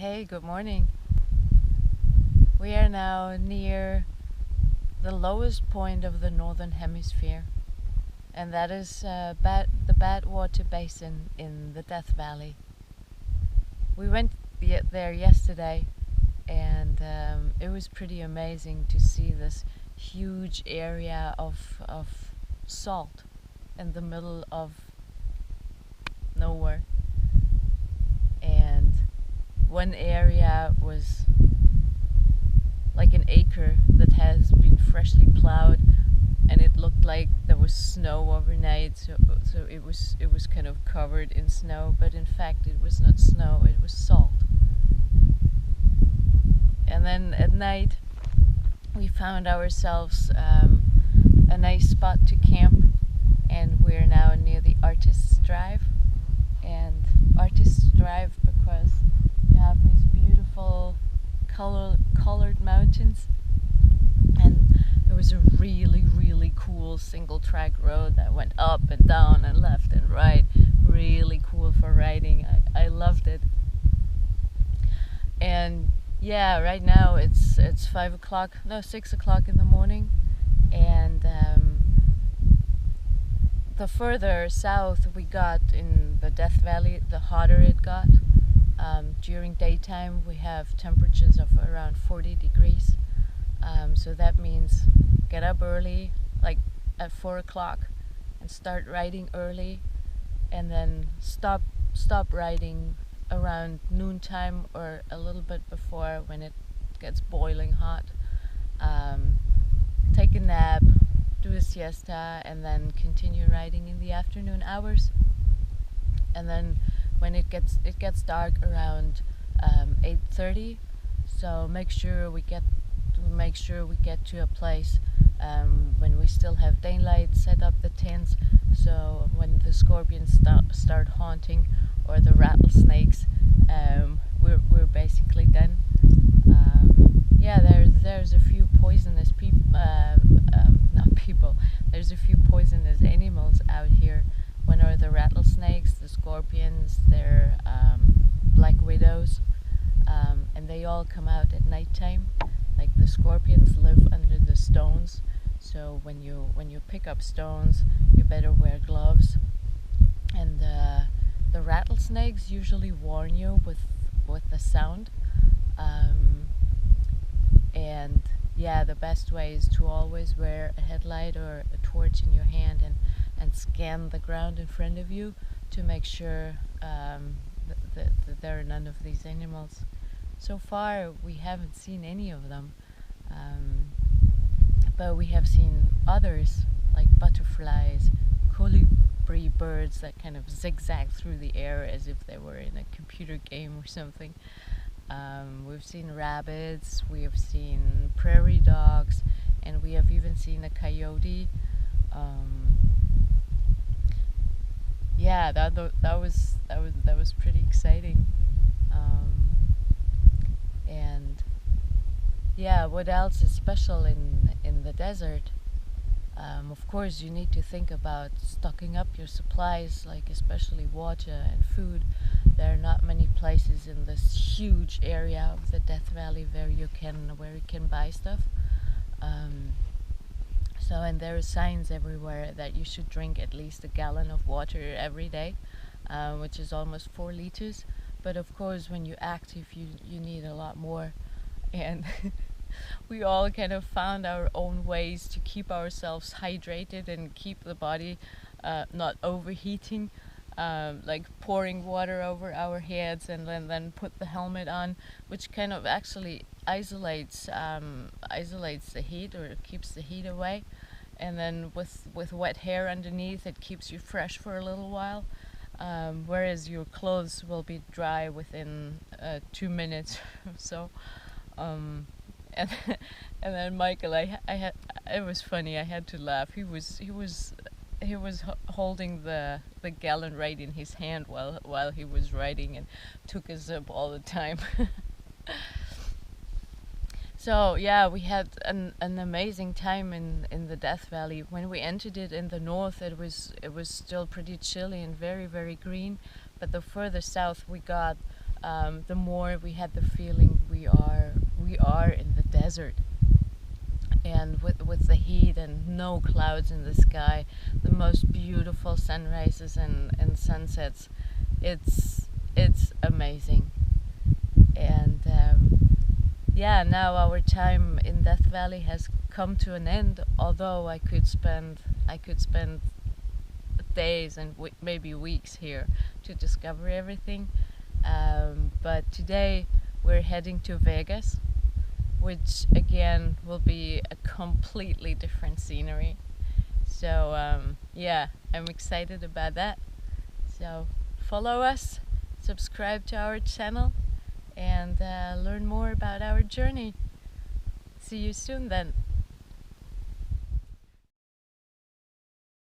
Hey, good morning. We are now near the lowest point of the Northern Hemisphere, and that is the Badwater Basin in the Death Valley. We went there yesterday, and it was pretty amazing to see this huge area of salt in the middle of nowhere. And one area was like an acre that has been freshly plowed, and it looked like there was snow overnight, so it was kind of covered in snow, but in fact it was not snow, it was salt. And then at night we found ourselves a nice spot to camp, and we're now near the Artist's Drive. And Artist's Drive because you have these beautiful colored mountains, and it was a really cool single track road that went up and down and left and right. Really cool for riding. I loved it. And yeah, right now it's 6 o'clock in the morning, and the further south we got in the Death Valley, the hotter it got. During daytime we have temperatures of around 40 degrees, so that means get up early, like at 4 o'clock, and start riding early, and then stop riding around noontime or a little bit before, when it gets boiling hot. Take a nap, do a siesta, and then continue riding in the afternoon hours. And then when it gets dark around 8:30, so make sure we get to a place when we still have daylight. Set up the tents, so when the scorpions start haunting, or the rattlesnakes, we're basically done. There's a few poisonous there's a few poisonous animals out here. One are the rattlesnakes, the scorpions, they're black widows, and they all come out at nighttime. Like the scorpions live under the stones, so when you pick up stones, you better wear gloves. And the rattlesnakes usually warn you with the sound. And yeah, the best way is to always wear a headlight or a torch in your hand, and scan the ground in front of you to make sure that there are none of these animals. So far we haven't seen any of them, but we have seen others, like butterflies, colibri birds that kind of zigzag through the air as if they were in a computer game or something. We've seen rabbits, we have seen prairie dogs, and we have even seen a coyote. Yeah, that was pretty exciting. And yeah, what else is special in the desert? Of course, you need to think about stocking up your supplies, like especially water and food. There are not many places in this huge area of the Death Valley where you can buy stuff. And there are signs everywhere that you should drink at least a gallon of water every day, which is almost 4 liters. But of course, when you're active, you need a lot more. And we all kind of found our own ways to keep ourselves hydrated and keep the body not overheating, like pouring water over our heads and then put the helmet on, which kind of actually isolates the heat, or it keeps the heat away. And then with wet hair underneath, it keeps you fresh for a little while, whereas your clothes will be dry within 2 minutes or so. And then Michael, it was funny. I had to laugh. He was holding the gallon right in his hand while he was riding, and took a sip all the time. So yeah, we had an amazing time in the Death Valley. When we entered it in the north, it was still pretty chilly and very green. But the further south we got, the more we had the feeling we are in the desert. And with the heat and no clouds in the sky, the most beautiful sunrises and sunsets, it's amazing. And yeah, now our time in Death Valley has come to an end. Although I could spend days and maybe weeks here to discover everything. But today we're heading to Vegas, which again will be a completely different scenery. So yeah, I'm excited about that. So follow us, subscribe to our channel, and learn more about our journey. See you soon then.